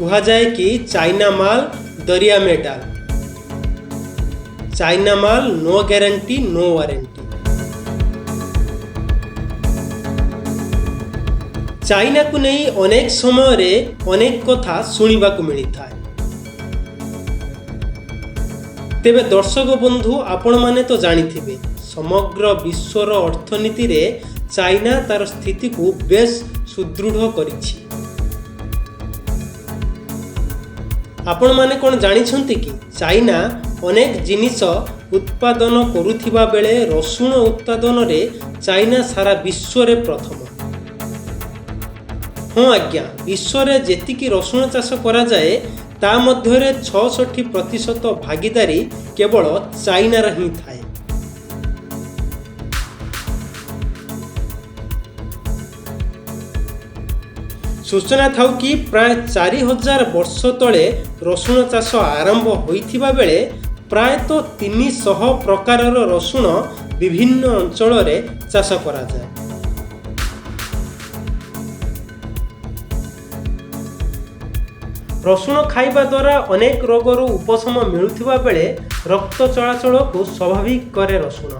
कहा जाए कि चाइना माल दरिया में डाल। चाइना माल no guarantee no warranty. China को नहीं अनेक समय रे अनेक कथा शुणा मिलता है। तेबे दर्शक बंधु आपण माने तो जानिथिबे समग्र विश्वर अर्थनीति रे चाइना तार स्थिति को बेस सुदृढ़ करिछि। आपण माने कोन जानिछंती कि चाइना अनेक जिनिस उत्पादन करुथिबा बेले रसुण उत्पादन रे चाइना सारा विश्व रे प्रथम। हाँ आज्ञा, विश्व रे जेतिकी रसुण चाष करा जाए ता मध्यरे 66% भागीदारी केवल चाइना ही थाए। सूचना थाउ कि प्राय 4000 वर्ष तले रसुण चाष आरंभ होइथिबा बेले प्राय तो 300 प्रकारर रसुण विभिन्न अंचल रे चाष करा जाए। रसुण खाइबा द्वारा अनेक रोगर उपशम मिलुथिबा बेले रक्त चलाचल को स्वाभाविक करे रसुण।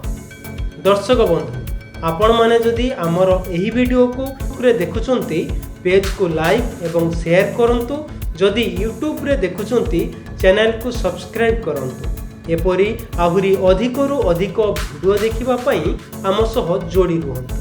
दर्शक बंधु, आपण माने जदि आमर एही वीडियो को देखुचंती पेज को लाइक एवं शेयर करंतु। जदि यूट्यूब रे देखुचंती चैनल को सब्सक्राइब करंतु। एपरी आहुरी अधिकरु अधिक वीडियो देखिबा पई आम सह जोड़ी रुहंतु।